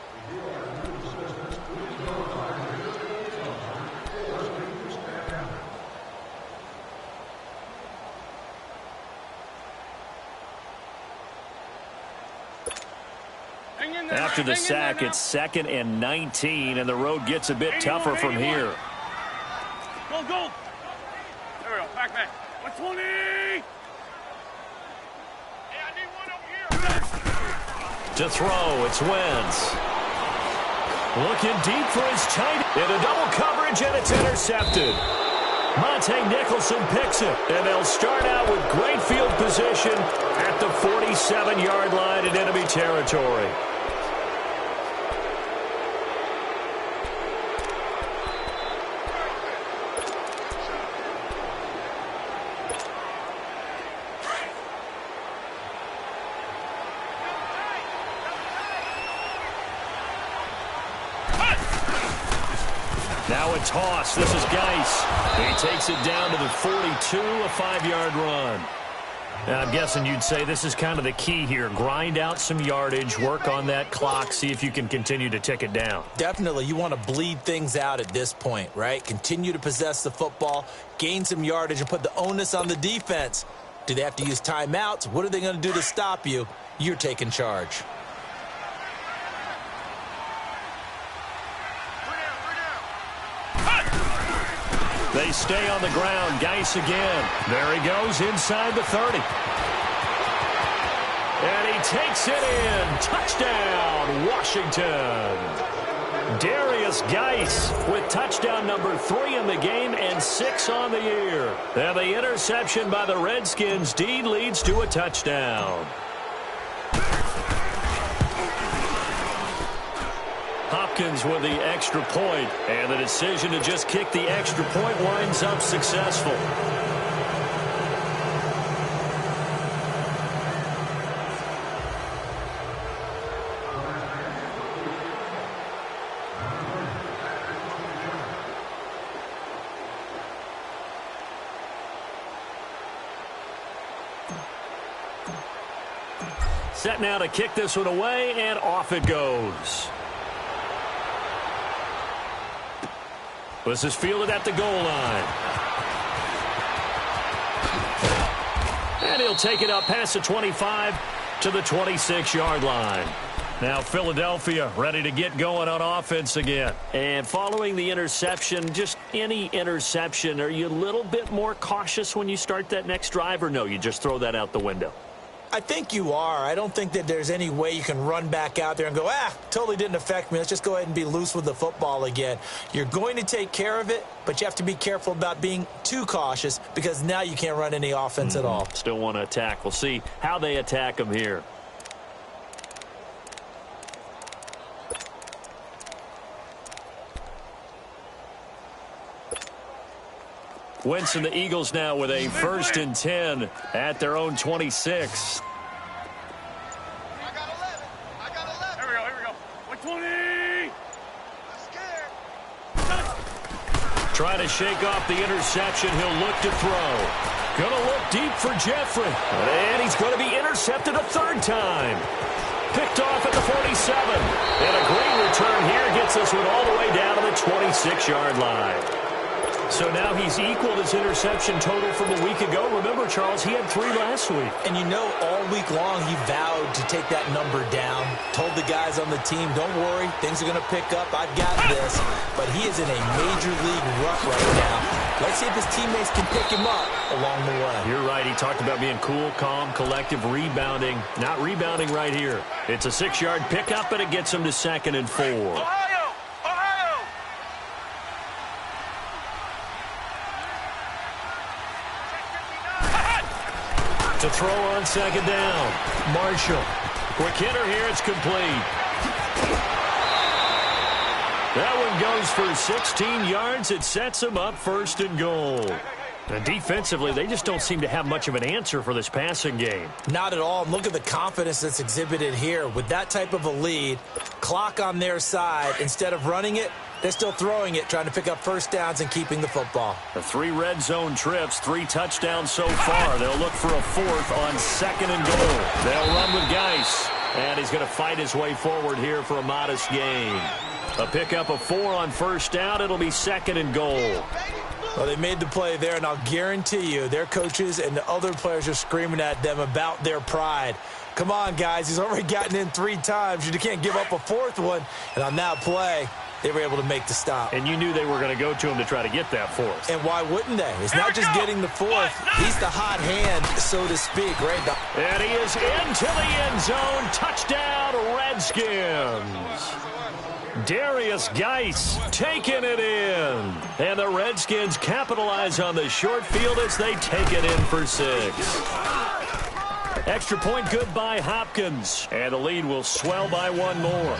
After the sack, it's 2nd and 19, and the road gets a bit tougher from here. Go, go. There we go. Back. 120. Hey, I need one over here. To throw, it's Wentz. Looking deep for his tight. Into double coverage, and it's intercepted. Monte Nicholson picks it, and they'll start out with great field position at the 47-yard line in enemy territory. Now a toss. This is Geis. He takes it down to the 42, a 5-yard run. Now, I'm guessing you'd say this is kind of the key here. Grind out some yardage, work on that clock, see if you can continue to tick it down. Definitely. You want to bleed things out at this point, right? Continue to possess the football, gain some yardage, and put the onus on the defense. Do they have to use timeouts? What are they going to do to stop you? You're taking charge. They stay on the ground. Geis again. There he goes inside the 30. And he takes it in. Touchdown, Washington. Darius Geis with touchdown number 3 in the game and 6 on the year. And the interception by the Redskins deed leads to a touchdown. Hopkins with the extra point, and the decision to just kick the extra point winds up successful. Set now to kick this one away, and off it goes. This is fielded at the goal line. And he'll take it up past the 25 to the 26-yard line. Now Philadelphia ready to get going on offense again. And following the interception, just any interception, are you a little bit more cautious when you start that next drive, or no, you just throw that out the window? I think you are. I don't think that there's any way you can run back out there and go, totally didn't affect me. Let's just go ahead and be loose with the football again. You're going to take care of it, but you have to be careful about being too cautious because now you can't run any offense at all. Still want to attack. We'll see how they attack them here. Wentz and the Eagles now with a 1st and 10 at their own 26. I got 11. I got 11. Here we go. 120. I'm scared. Trying to shake off the interception. He'll look to throw. Going to look deep for Jeffrey. And he's going to be intercepted a 3rd time. Picked off at the 47. And a great return here gets this one all the way down to the 26-yard line. So now he's equaled his interception total from a week ago. Remember, Charles, he had 3 last week. And you know, all week long he vowed to take that number down. Told the guys on the team, don't worry, things are going to pick up. I've got this. But he is in a major league rut right now. Let's see if his teammates can pick him up along the way. You're right. He talked about being cool, calm, collective, rebounding. Not rebounding right here. It's a 6-yard pickup, and it gets him to 2nd and 4. To throw on 2nd down. Marshall. Quick hitter here. It's complete. That one goes for 16 yards. It sets him up 1st and goal. And defensively, they just don't seem to have much of an answer for this passing game. Not at all. Look at the confidence that's exhibited here. With that type of a lead, clock on their side, instead of running it, they're still throwing it, trying to pick up 1st downs and keeping the football. The 3 red zone trips, 3 touchdowns so far. They'll look for a 4th on 2nd and goal. They'll run with Geis. And he's going to fight his way forward here for a modest gain. A pickup of 4 on 1st down. It'll be 2nd and goal. Well, they made the play there, and I'll guarantee you their coaches and the other players are screaming at them about their pride. Come on, guys. He's already gotten in 3 times. You can't give up a 4th one. And on that play, they were able to make the stop. And you knew they were going to go to him to try to get that 4th. And why wouldn't they? It's not just getting the 4th. He's the hot hand, so to speak, right? And he is into the end zone. Touchdown, Redskins. Darius Geis taking it in. And the Redskins capitalize on the short field as they take it in for 6. Extra point good by Hopkins. And the lead will swell by 1 more.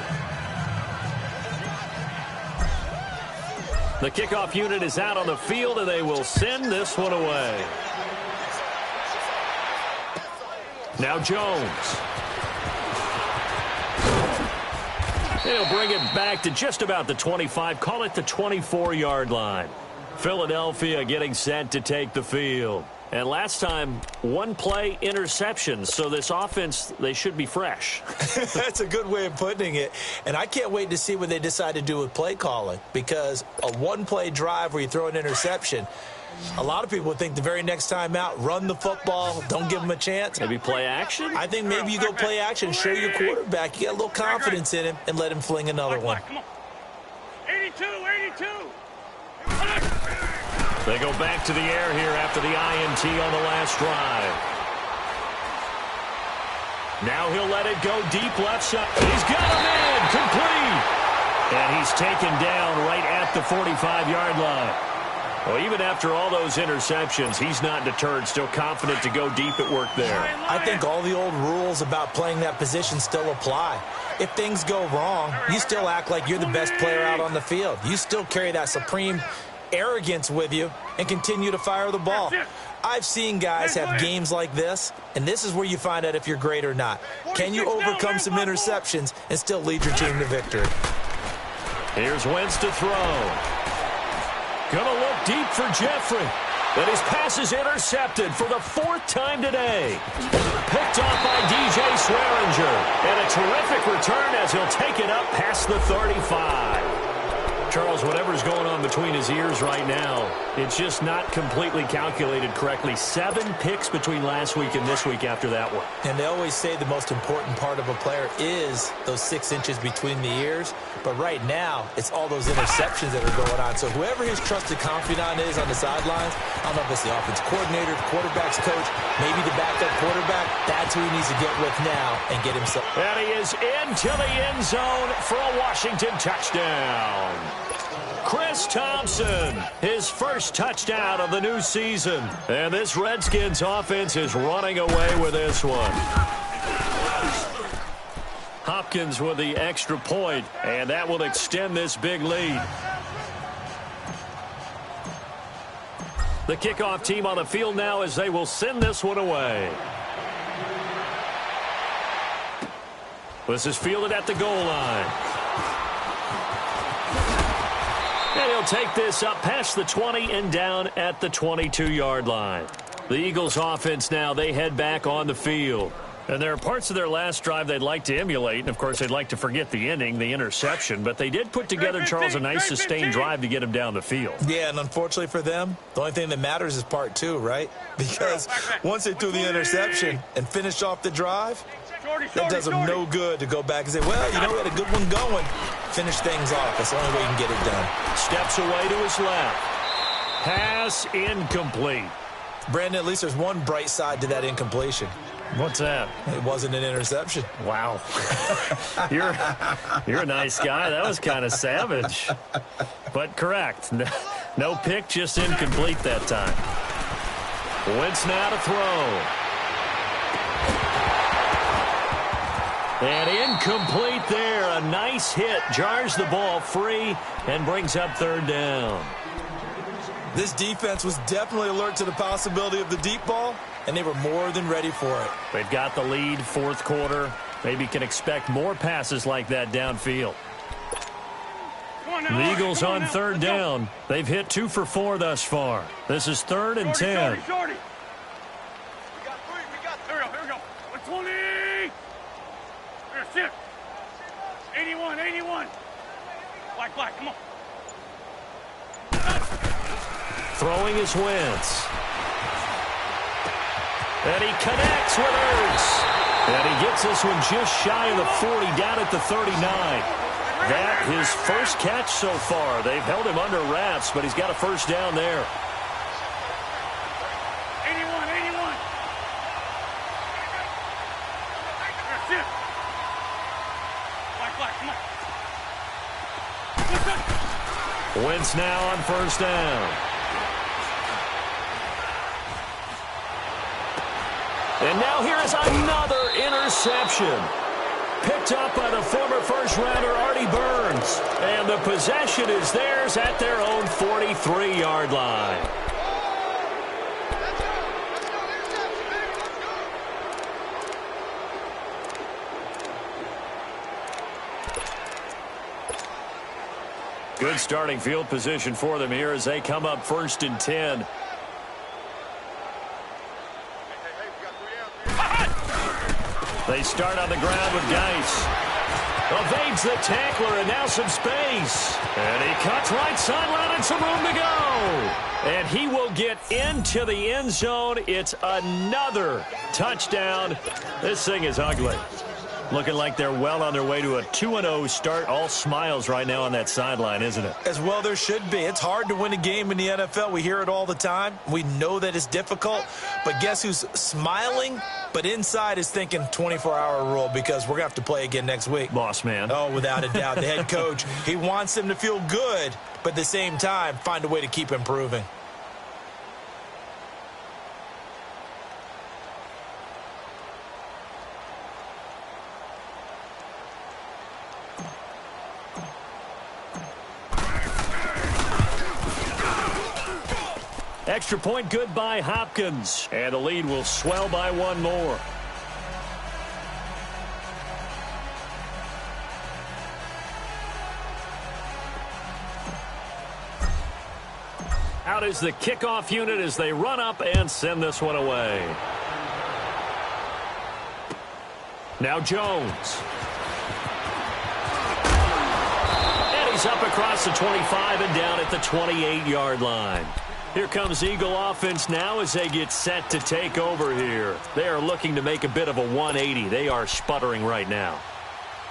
The kickoff unit is out on the field, and they will send this one away. Now Jones. He'll bring it back to just about the 25, call it the 24-yard line. Philadelphia getting set to take the field. And last time, 1-play interception, so this offense, they should be fresh. That's a good way of putting it. And I can't wait to see what they decide to do with play calling, because a 1-play drive where you throw an interception, a lot of people would think the very next time out, run the football, don't give them a chance. Maybe play action? I think maybe you go play action, show your quarterback, you get a little confidence in him, and let him fling another one. 82, 82. They go back to the air here after the INT on the last drive. Now he'll let it go deep left side. He's got him in, complete. And he's taken down right at the 45-yard line. Well, even after all those interceptions, he's not deterred, still confident to go deep at work there. I think all the old rules about playing that position still apply. If things go wrong, you still act like you're the best player out on the field. You still carry that supreme arrogance with you and continue to fire the ball. I've seen guys have games like this, and this is where you find out if you're great or not. Can you overcome some interceptions and still lead your team to victory? Here's Wentz to throw. Gonna look deep for Jeffrey. But his pass is intercepted for the 4th time today. Picked off by DJ Swearinger. And a terrific return as he'll take it up past the 35. Charles, whatever's going on between his ears right now, it's just not completely calculated correctly. 7 picks between last week and this week after that one. And they always say the most important part of a player is those 6 inches between the ears. But right now, it's all those interceptions that are going on. So whoever his trusted confidant is on the sidelines, I don't know if it's the offense coordinator, the quarterback's coach, maybe the backup quarterback, that's who he needs to get with now and get himself. And he is into the end zone for a Washington touchdown. Chris Thompson, his first touchdown of the new season. And this Redskins offense is running away with this one. Hopkins with the extra point, and that will extend this big lead. The kickoff team on the field now as they will send this one away. This is fielded at the goal line. And he'll take this up past the 20 and down at the 22-yard line. The Eagles offense now, they head back on the field. And there are parts of their last drive they'd like to emulate. And, of course, they'd like to forget the ending, the interception. But they did put together, Charles, a nice sustained drive to get him down the field. Yeah, and unfortunately for them, the only thing that matters is part 2, right? Because once they threw the interception and finished off the drive, that does them no good to go back and say, well, you know, we had a good one going. Finish things off. That's the only way you can get it done. Steps away to his left. Pass incomplete. Brandon, at least there's one bright side to that incompletion. What's that? It wasn't an interception. Wow. You're a nice guy. That was kind of savage. But correct. No pick, just incomplete that time. Wentz now to throw. And incomplete there. A nice hit. Jars the ball free and brings up 3rd down. This defense was definitely alert to the possibility of the deep ball, and they were more than ready for it. They've got the lead, 4th quarter. Maybe can expect more passes like that downfield. The Eagles on 3rd down. They've hit 2 for 4 thus far. This is 3rd and 10. Shorty. We got 3. Here we go. 120. Here's 6. 81. Black, come on. Throwing is Wentz. And he connects with Ertz. And he gets this one just shy of the 40, down at the 39. That his first catch so far. They've held him under wraps, but he's got a first down there. 81. That's it. Black, come on. Wentz now on first down. And now here is another interception. Picked up by the former first-rounder Artie Burns. And the possession is theirs at their own 43-yard line. Good starting field position for them here as they come up 1st and 10. They start on the ground with Geis. Evades the tackler and now some space. And he cuts right sideline and some room to go. And he will get into the end zone. It's another touchdown. This thing is ugly. Looking like they're well on their way to a 2-0 start. All smiles right now on that sideline, isn't it? As well there should be. It's hard to win a game in the NFL. We hear it all the time. We know that it's difficult. But guess who's smiling? But inside is thinking 24-hour rule because we're going to have to play again next week. Boss man. Oh, without a doubt. The head coach, he wants them to feel good, but at the same time, find a way to keep improving. Extra point good by Hopkins. And the lead will swell by one more. Out is the kickoff unit as they run up and send this one away. Now Jones. And he's up across the 25 and down at the 28-yard line. Here comes Eagle offense now as they get set to take over here. They are looking to make a bit of a 180. They are sputtering right now.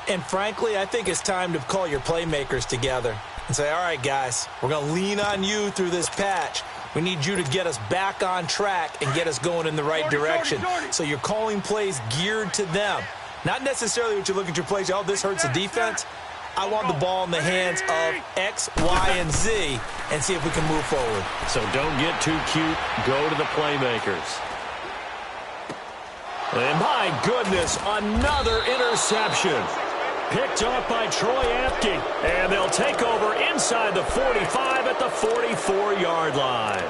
And frankly, I think it's time to call your playmakers together and say, all right, guys, we're going to lean on you through this patch. We need you to get us back on track and get us going in the right direction. So you're calling plays geared to them. Not necessarily what you look at your plays, oh, this hurts the defense. I want the ball in the hands of X, Y, and Z and see if we can move forward. So don't get too cute. Go to the playmakers. And my goodness, another interception. Picked off by Troy Apke. And they'll take over inside the 45 at the 44-yard line.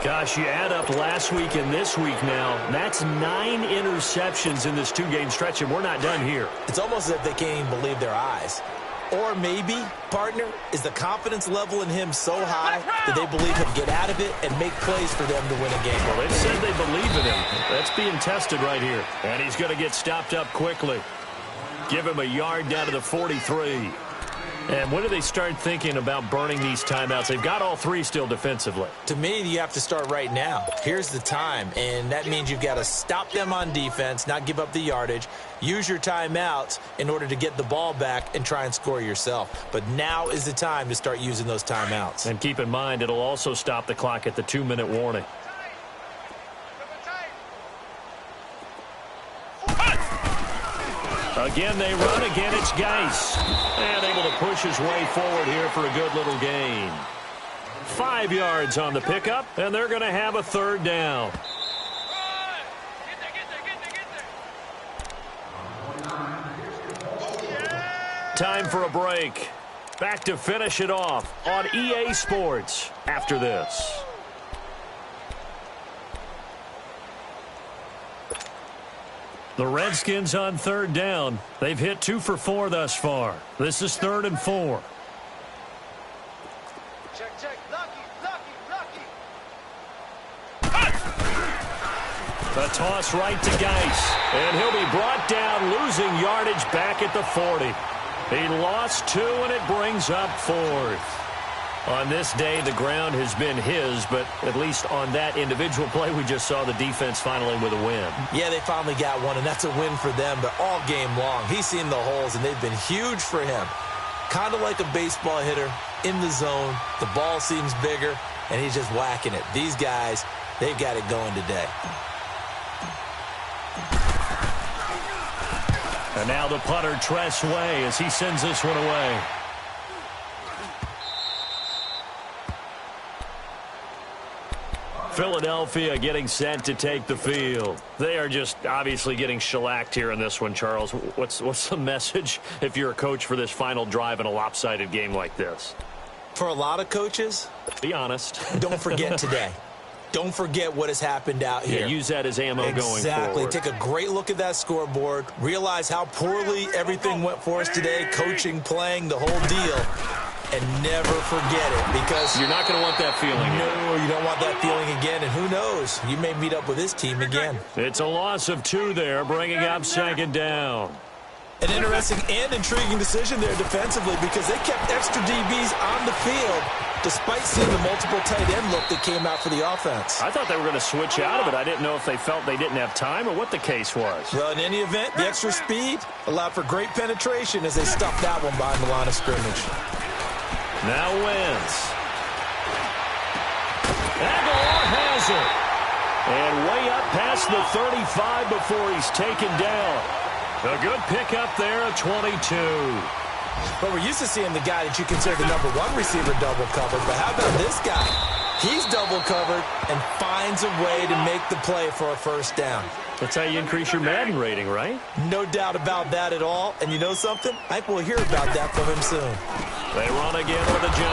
Gosh, you add up last week and this week now, that's 9 interceptions in this two-game stretch, and we're not done here. It's almost as if they can't even believe their eyes. Or maybe, partner, is the confidence level in him so high that they believe he'll get out of it and make plays for them to win a game. Well, they said they believe in him. That's being tested right here. And he's going to get stopped up quickly. Give him a yard down to the 43. And when do they start thinking about burning these timeouts? They've got all 3 still defensively. To me, you have to start right now. Here's the time, and that means you've got to stop them on defense, not give up the yardage, use your timeouts in order to get the ball back and try and score yourself. But now is the time to start using those timeouts. And keep in mind, it'll also stop the clock at the 2-minute warning. Again, they run. Again, it's Geis. And able to push his way forward here for a good little gain. 5 yards on the pickup, and they're going to have a 3rd down. Time for a break. Back to finish it off on EA Sports after this. The Redskins on 3rd down. They've hit 2 for 4 thus far. This is 3rd and 4. Check. Lucky. The toss right to Geis. And he'll be brought down, losing yardage back at the 40. He lost 2, and it brings up 4th. On this day, the ground has been his, but at least on that individual play, we just saw the defense finally with a win. Yeah, they finally got one, and that's a win for them, but all game long, he's seen the holes, and they've been huge for him. Kind of like a baseball hitter in the zone. The ball seems bigger, and he's just whacking it. These guys, they've got it going today. And now the punter, Tress Way, as he sends this one away. Philadelphia getting set to take the field. They are just obviously getting shellacked here in this one, Charles. What's the message if you're a coach for this final drive in a lopsided game like this? For a lot of coaches, be honest. Don't forget today. Don't forget what has happened out here. Yeah, use that as ammo going forward. Exactly. Take a great look at that scoreboard. Realize how poorly everything went for us today, coaching, playing, the whole deal. And never forget it, because you're not going to want that feeling again. No, you don't want that feeling again, and who knows? You may meet up with this team again. It's a loss of 2 there, bringing up 2nd down. An interesting and intriguing decision there defensively, because they kept extra DBs on the field despite seeing the multiple tight end look that came out for the offense. I thought they were going to switch out of it. I didn't know if they felt they didn't have time or what the case was. Well, in any event, the extra speed allowed for great penetration as they stuffed that one behind the line of scrimmage. Now Wentz. Aguilar has it. And way up past the 35 before he's taken down. A good pickup there at 22. But we're used to seeing the guy that you consider the #1 receiver double covered. But how about this guy? He's double covered and finds a way to make the play for a first down. That's how you increase your Madden rating, right? No doubt about that at all. And you know something? I think we'll hear about that from him soon. They run again with a J.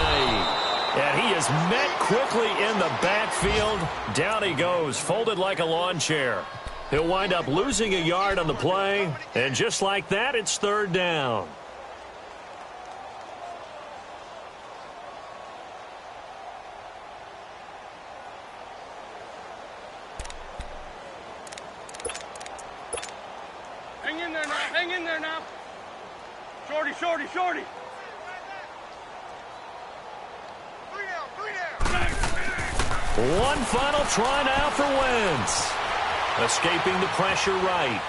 And he is met quickly in the backfield. Down he goes, folded like a lawn chair. He'll wind up losing a yard on the play. And just like that, it's 3rd down. Hang in there now. Hang in there now. Shorty, shorty, shorty. 3 down, 3 down. One final try now for Wentz. Escaping the pressure right.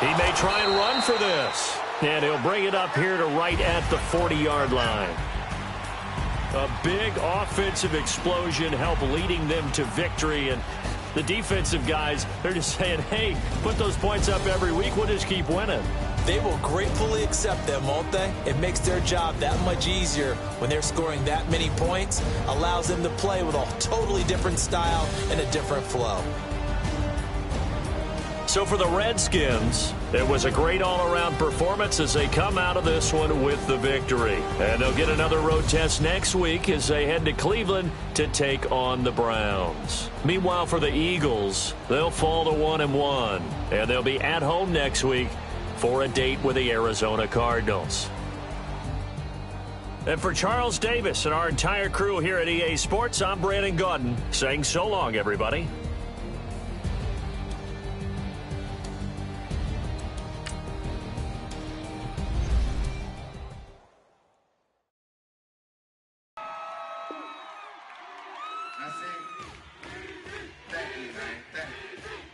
He may try and run for this. And he'll bring it up here to right at the 40-yard line. A big offensive explosion helped leading them to victory. And the defensive guys, they're just saying, hey, put those points up every week. We'll just keep winning. They will gratefully accept them, won't they? It makes their job that much easier when they're scoring that many points. Allows them to play with a totally different style and a different flow. So for the Redskins, it was a great all-around performance as they come out of this one with the victory. And they'll get another road test next week as they head to Cleveland to take on the Browns. Meanwhile, for the Eagles, they'll fall to 1-1, and they'll be at home next week for a date with the Arizona Cardinals. And for Charles Davis and our entire crew here at EA Sports, I'm Brandon Gaudin saying so long, everybody.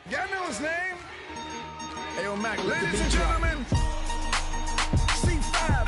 Y'all know his name? Ayo, Mac, ladies and gentlemen, C5.